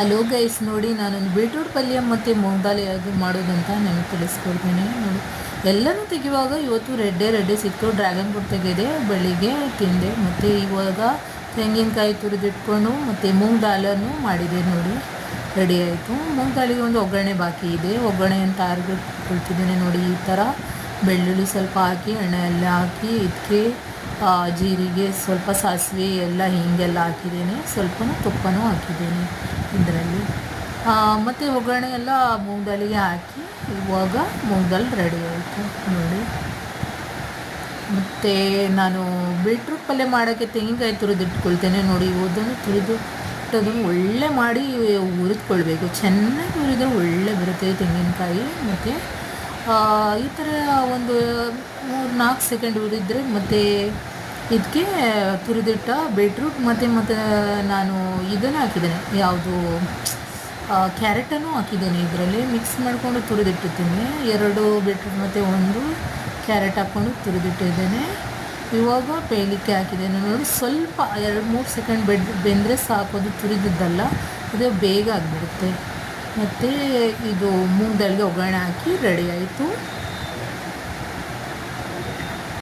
Hello guys, ನೋಡಿ ನಾನೊಂದು beetroot ಪಲ್ಯ ಮತ್ತು ಮೂಂಗ್ ದಾಲ್ ಯಾವುದು ಮಾಡೋದಂತ ನಿಮಗೆ ತಿಳಿಸ್ಕೊಡ್ತೀನಿ. ನೋಡಿ, ಎಲ್ಲನೂ ತೆಗೆಯುವಾಗ ಇವತ್ತು ರೆಡ್ಡೆ ಸಿಕ್ತು. ಡ್ರ್ಯಾಗನ್ ಫ್ರೂಟ್ ತೆಗೆದೆ, ಬೆಳಿಗ್ಗೆ ತಿಂದೆ. ಮತ್ತು ಇವಾಗ ತೆಂಗಿನಕಾಯಿ ತುರಿದಿಟ್ಕೊಂಡು ಮತ್ತು ಮೂಂಗ್ ದಾಲನ್ನು ಮಾಡಿದೆ. ನೋಡಿ, ರೆಡಿ ಆಯಿತು. ಮೂಂಗ್ ದಾಲಿಗೆ ಒಂದು ಒಗ್ಗರಣೆ ಬಾಕಿ ಇದೆ. ಒಗ್ಗರಣೆಯನ್ನು ತಯಾರಿಸಿಕೊಳ್ತಿದ್ದೇನೆ. ನೋಡಿ, ಈ ಥರ ಬೆಳ್ಳುಳ್ಳಿ ಸ್ವಲ್ಪ ಹಾಕಿ, ಎಣ್ಣೆ ಎಲ್ಲ ಹಾಕಿ, ಇದಕ್ಕೆ ಜೀರಿಗೆ, ಸ್ವಲ್ಪ ಸಾಸಿವೆ ಎಲ್ಲ ಹೀಗೆಲ್ಲ ಹಾಕಿದ್ದೇನೆ. ಸ್ವಲ್ಪ ತುಪ್ಪನೂ ಹಾಕಿದ್ದೇನೆ ಇದರಲ್ಲಿ. ಮತ್ತು ಒಗ್ಗರಣೆ ಎಲ್ಲ ಮೂಂಗ್ ದಾಲಿಗೆ ಹಾಕಿ, ಇವಾಗ ಮೂಂಗ್ ದಾಲ್ ರೆಡಿ ಆಯಿತು. ನೋಡಿ, ಮತ್ತು ನಾನು ಬೀಟ್ರೂಟ್ ಪಲ್ಯ ಮಾಡೋಕ್ಕೆ ತೆಂಗಿನಕಾಯಿ ತುರಿದಿಟ್ಕೊಳ್ತೇನೆ. ನೋಡಿ, ಅದನ್ನು ತುರಿದಿಟ್ಟದನ್ನು ಒಳ್ಳೆ ಮಾಡಿ ಹುರಿದ್ಕೊಳ್ಬೇಕು. ಚೆನ್ನಾಗಿ ಹುರಿದ್ರೆ ಒಳ್ಳೆ ಬರುತ್ತೆ ತೆಂಗಿನಕಾಯಿ. ಮತ್ತು ಈ ಥರ ಒಂದು 3-4 ಸೆಕೆಂಡ್ ಹುರಿದ್ರೆ ಮತ್ತು ಇದಕ್ಕೆ ತುರಿದಿಟ್ಟ ಬೀಟ್ರೂಟ್ ಮತ್ತು ನಾನು ಇದನ್ನು ಹಾಕಿದ್ದೇನೆ, ಯಾವುದು ಕ್ಯಾರೆಟನ್ನು ಹಾಕಿದ್ದೇನೆ. ಇದರಲ್ಲಿ ಮಿಕ್ಸ್ ಮಾಡಿಕೊಂಡು ತುರಿದಿಟ್ಟಿದ್ದೀನಿ. 2 ಬೀಟ್ರೂಟ್ ಮತ್ತು 1 ಕ್ಯಾರೆಟ್ ಹಾಕ್ಕೊಂಡು ತುರಿದಿಟ್ಟಿದ್ದೇನೆ. ಇವಾಗ ಪೇಯಲಿಕ್ಕೆ ಹಾಕಿದ್ದೇನೆ. ನೋಡಿ, ಸ್ವಲ್ಪ 2-3 ಸೆಕೆಂಡ್ ಬೆಂದರೆ ಸಾಕು. ಅದು ತುರಿದಿದ್ದಲ್ಲ, ಅದು ಬೇಗ ಆಗಿಬಿಡುತ್ತೆ. ಮತ್ತು ಇದು ಮೂಂಗ್ ದಾಲ್ಗೆ ಒಗ್ಗರಣೆ ಹಾಕಿ ರೆಡಿ ಆಯಿತು.